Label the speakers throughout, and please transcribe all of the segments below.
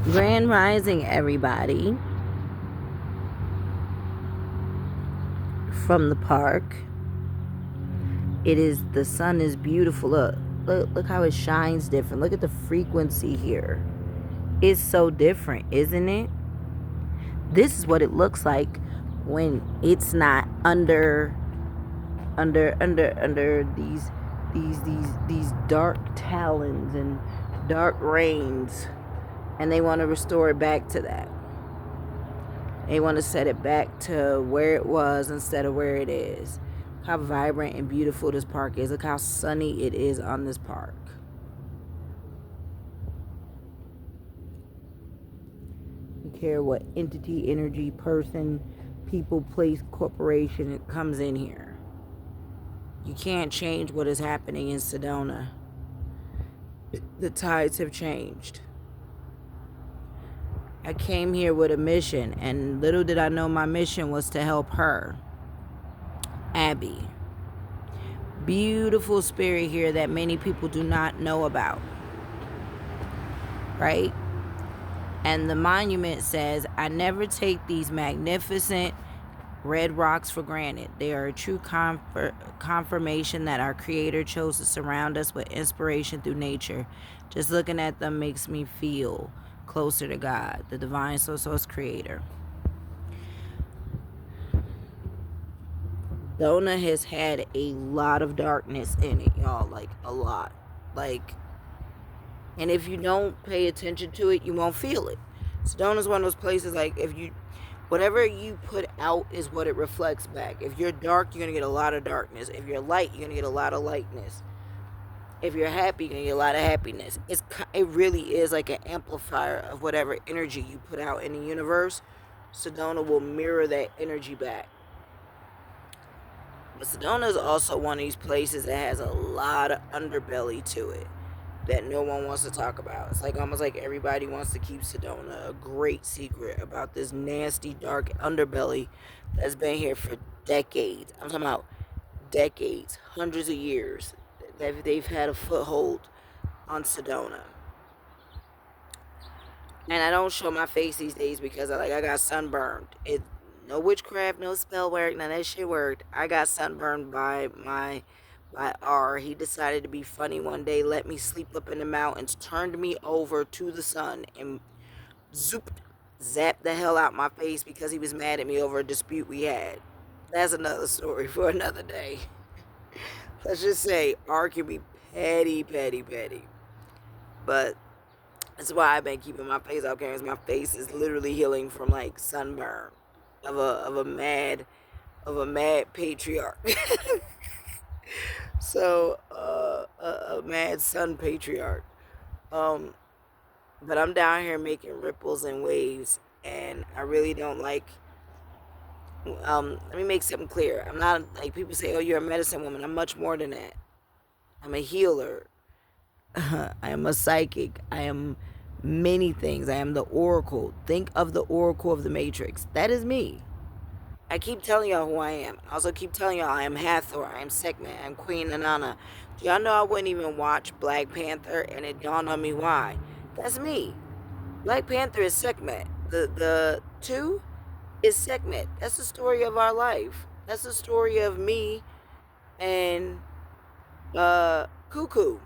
Speaker 1: Grand Rising, everybody, from the park. The sun is beautiful. Look how it shines different. Look at the frequency here. It's so different, isn't it? This is what it looks like when it's not under these dark talons and dark rains, and they want to restore it back to that. They want to set it back to where it was instead of where it is. Look how vibrant and beautiful this park is. Look how sunny it is on this park. You care what entity, energy, person, people, place, corporation it comes in here. You can't change what is happening in Sedona. The tides have changed. I came here with a mission, and little did I know my mission was to help her, Abby. Beautiful spirit here that many people do not know about, right? And the monument says, I never take these magnificent red rocks for granted. They are a true confirmation that our Creator chose to surround us with inspiration through nature. Just looking at them makes me feel closer to God, the divine source creator. Dona has had a lot of darkness in it, y'all. Like, a lot. And if you don't pay attention to it, you won't feel it. Sedona's one of those places, like, whatever you put out is what it reflects back. If you're dark, you're going to get a lot of darkness. If you're light, you're going to get a lot of lightness. If you're happy, you're going to get a lot of happiness. It really is like an amplifier of whatever energy you put out in the universe. Sedona will mirror that energy back. But Sedona is also one of these places that has a lot of underbelly to it that no one wants to talk about. It's like almost like everybody wants to keep Sedona a great secret about this nasty, dark underbelly that's been here for decades. I'm talking about decades, hundreds of years that they've had a foothold on Sedona. And I don't show my face these days because I got sunburned. No witchcraft, no spell work, none of that shit worked. I got sunburned by R. He decided to be funny one day, let me sleep up in the mountains, turned me over to the sun, and zapped the hell out my face because he was mad at me over a dispute we had. That's another story for another day. Let's just say R can be petty. But that's why I've been keeping my face out, because my face is literally healing from like sunburn of a mad patriarch. So a mad sun patriarch. But I'm down here making ripples and waves, and I really don't like. Let me make something clear. I'm not like people say, "Oh, you're a medicine woman." I'm much more than that. I'm a healer. I am a psychic. I am many things. I am the oracle. Think of the oracle of the Matrix. That is me. I keep telling y'all who I am. I also keep telling y'all I am Hathor. I am Sekhmet. I am Queen Nanana. Do y'all know I wouldn't even watch Black Panther, and it dawned on me why? That's me. Black Panther is Sekhmet. The two is Sekhmet. That's the story of our life. That's the story of me and Cuckoo.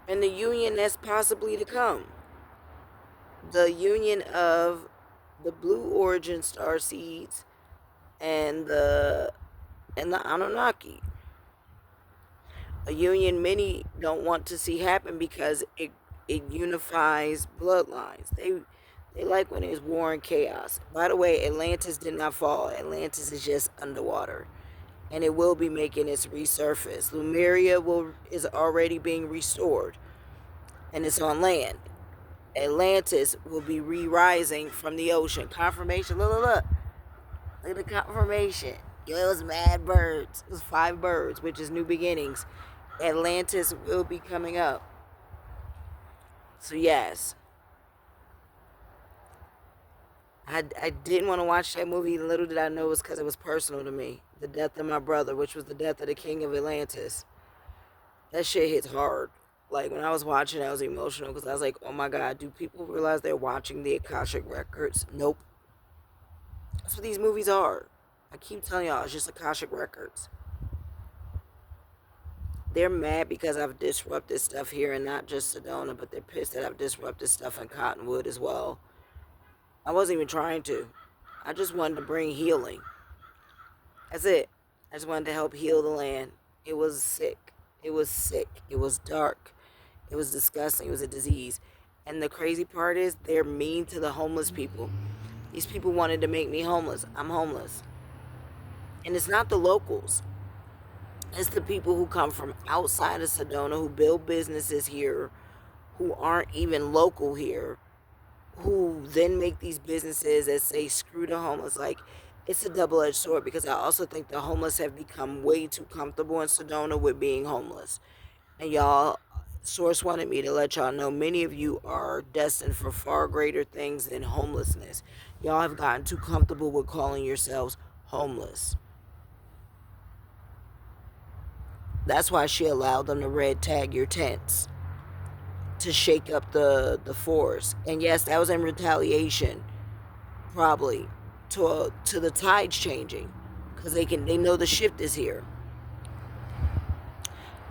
Speaker 1: And the union that's possibly to come. The union of the blue origin star seeds and the Anunnaki. A union many don't want to see happen because it unifies bloodlines. They like when there's war and chaos. By the way, Atlantis did not fall. Atlantis is just underwater, and it will be making its resurface. Lemuria is already being restored, and it's on land. Atlantis will be re-rising from the ocean. Confirmation. Look at the confirmation. Yo, it was mad birds. It was 5 birds, which is new beginnings. Atlantis will be coming up. So yes, I didn't want to watch that movie. Little did I know it was because it was personal to me. The death of my brother, which was the death of the king of Atlantis. That shit hits hard. Like when I was watching, I was emotional because I was like, "Oh my God, do people realize they're watching the Akashic records?" Nope. That's what these movies are. I keep telling y'all, it's just Akashic records. They're mad because I've disrupted stuff here, and not just Sedona, but they're pissed that I've disrupted stuff in Cottonwood as well. I wasn't even trying to. I just wanted to bring healing. That's it. I just wanted to help heal the land. It was sick. It was sick. It was dark. It was disgusting. It was a disease. And the crazy part is they're mean to the homeless people. These people wanted to make me homeless. I'm homeless. And it's not the locals. It's the people who come from outside of Sedona, who build businesses here, who aren't even local here, who then make these businesses that say screw the homeless. Like, it's a double-edged sword, because I also think the homeless have become way too comfortable in Sedona with being homeless. And y'all, Source wanted me to let y'all know many of you are destined for far greater things than homelessness. Y'all have gotten too comfortable with calling yourselves homeless. That's why she allowed them to red tag your tents to shake up the force. And yes, that was in retaliation, probably, to the tides changing, because they know the shift is here.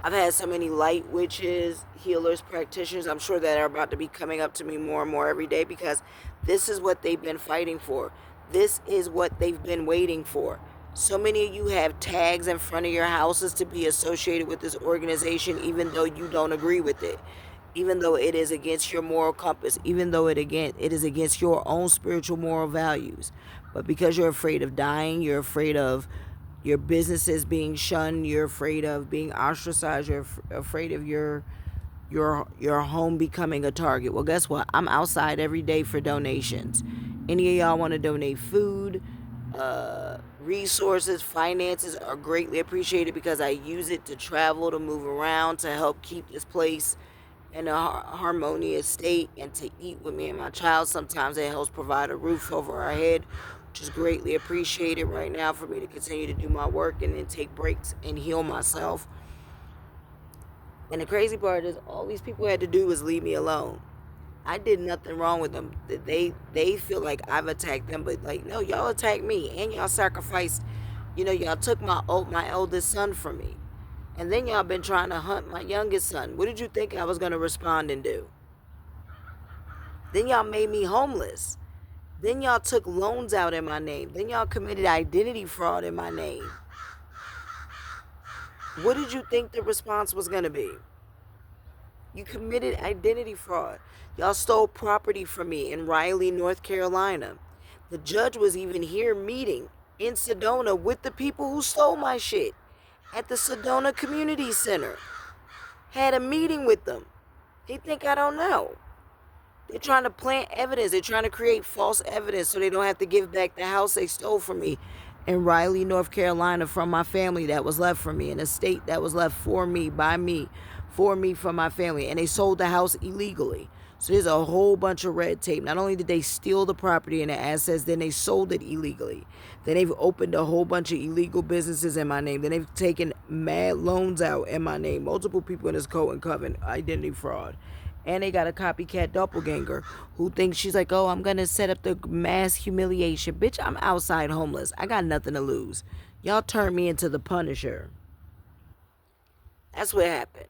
Speaker 1: I've had so many light witches, healers, practitioners, I'm sure, that are about to be coming up to me more and more every day, because this is what they've been fighting for. This is what they've been waiting for. So many of you have tags in front of your houses to be associated with this organization, even though you don't agree with it, even though it is against your moral compass, even though it is against your own spiritual moral values. But because you're afraid of dying, you're afraid of your businesses being shunned, you're afraid of being ostracized, you're afraid of your home becoming a target. Well, guess what? I'm outside every day for donations. Any of y'all want to donate food, resources, finances are greatly appreciated, because I use it to travel, to move around, to help keep this place in a harmonious state, and to eat with me and my child. Sometimes it helps provide a roof over our head, which is greatly appreciated right now for me to continue to do my work and then take breaks and heal myself. And the crazy part is, all these people had to do was leave me alone. I did nothing wrong with them. They feel like I've attacked them, but like, no, y'all attacked me, and y'all sacrificed. Y'all took my eldest son from me, and then y'all been trying to hunt my youngest son. What did you think I was gonna respond and do? Then y'all made me homeless. Then y'all took loans out in my name. Then y'all committed identity fraud in my name. What did you think the response was gonna be? You committed identity fraud. Y'all stole property from me in Raleigh, North Carolina. The judge was even here meeting in Sedona with the people who stole my shit at the Sedona Community Center. Had a meeting with them. They think I don't know. They're trying to plant evidence. They're trying to create false evidence so they don't have to give back the house they stole from me in Raleigh, North Carolina, from my family that was left from me, an estate that was left for me, by me, for me, from my family. And they sold the house illegally. So there's a whole bunch of red tape. Not only did they steal the property and the assets, then they sold it illegally. Then they've opened a whole bunch of illegal businesses in my name. Then they've taken mad loans out in my name. Multiple people in this code and coven, identity fraud. And they got a copycat doppelganger who thinks she's like, oh, I'm going to set up the mass humiliation. Bitch, I'm outside homeless. I got nothing to lose. Y'all turned me into the Punisher. That's what happened.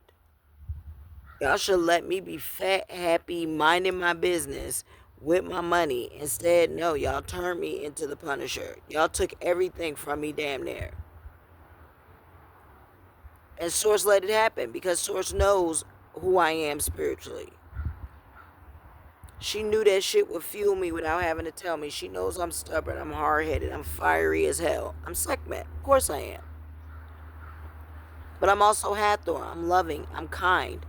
Speaker 1: Y'all should let me be fat, happy, minding my business with my money. Instead, no, y'all turned me into the Punisher. Y'all took everything from me damn near. And Source let it happen, because Source knows who I am spiritually. She knew that shit would fuel me without having to tell me. She knows I'm stubborn, I'm hard-headed, I'm fiery as hell. I'm Sekhmet. Of course I am. But I'm also Hathor. I'm loving. I'm kind.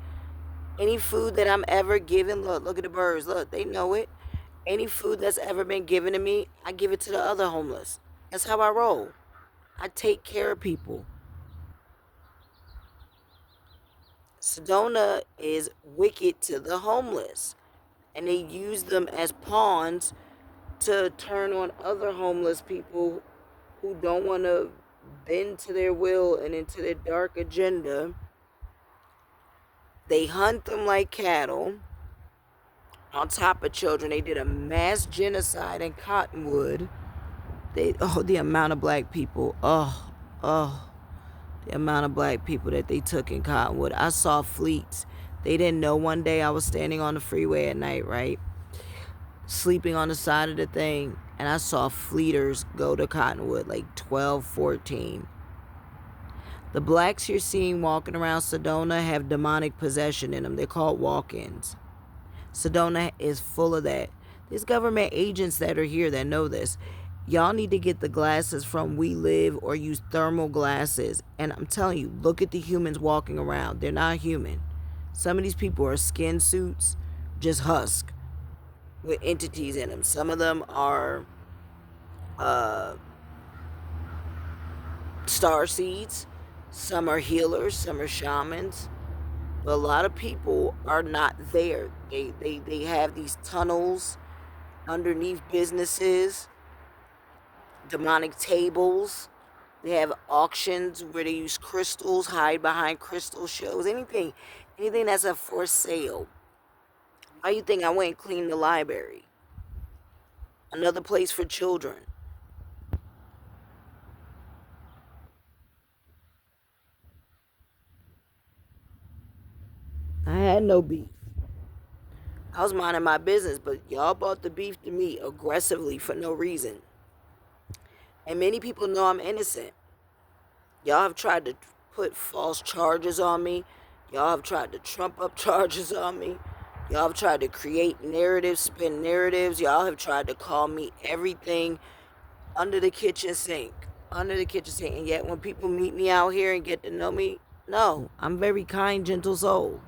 Speaker 1: Any food that I'm ever given, look at the birds. Look, they know it. Any food that's ever been given to me, I give it to the other homeless. That's how I roll. I take care of people. Sedona is wicked to the homeless, and they use them as pawns to turn on other homeless people who don't want to bend to their will and into their dark agenda, They hunt them like cattle. On top of children, they did a mass genocide in Cottonwood. The amount of black people. Oh, the amount of black people that they took in Cottonwood. I saw fleets. They didn't know. One day I was standing on the freeway at night, right? Sleeping on the side of the thing, and I saw fleeters go to Cottonwood, like 12, 14. The blacks you're seeing walking around Sedona have demonic possession in them. They're called walk-ins. Sedona is full of that. There's government agents that are here that know this. Y'all need to get the glasses from We Live or use thermal glasses. And I'm telling you, look at the humans walking around. They're not human. Some of these people are skin suits, just husk, with entities in them. Some of them are star seeds. Some are healers. Some are shamans. But a lot of people are not there. They have these tunnels underneath businesses, demonic tables. They have auctions where they use crystals, hide behind crystal shows, anything that's a for sale. Why you think I went and cleaned the library? Another place for children. I had no beef. I was minding my business, but y'all brought the beef to me aggressively for no reason. And many people know I'm innocent. Y'all have tried to put false charges on me. Y'all have tried to trump up charges on me. Y'all have tried to create narratives, spin narratives. Y'all have tried to call me everything under the kitchen sink. Under the kitchen sink. And yet when people meet me out here and get to know me, no, I'm a very kind, gentle soul.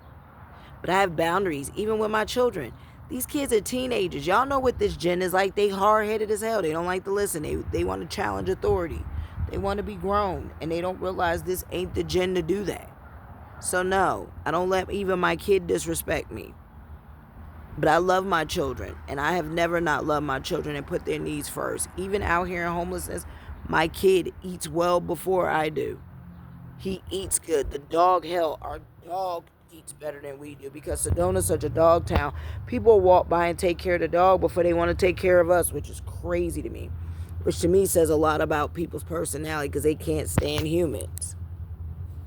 Speaker 1: But I have boundaries, even with my children. These kids are teenagers. Y'all know what this gen is like. They hard-headed as hell. They don't like to listen. They want to challenge authority. They want to be grown. And they don't realize this ain't the gen to do that. So no, I don't let even my kid disrespect me. But I love my children. And I have never not loved my children and put their needs first. Even out here in homelessness, my kid eats well before I do. He eats good. The dog, hell, our dog eats better than we do because Sedona's such a dog town. People walk by and take care of the dog before they want to take care of us, which is crazy to me. Which to me says a lot about people's personality because they can't stand humans.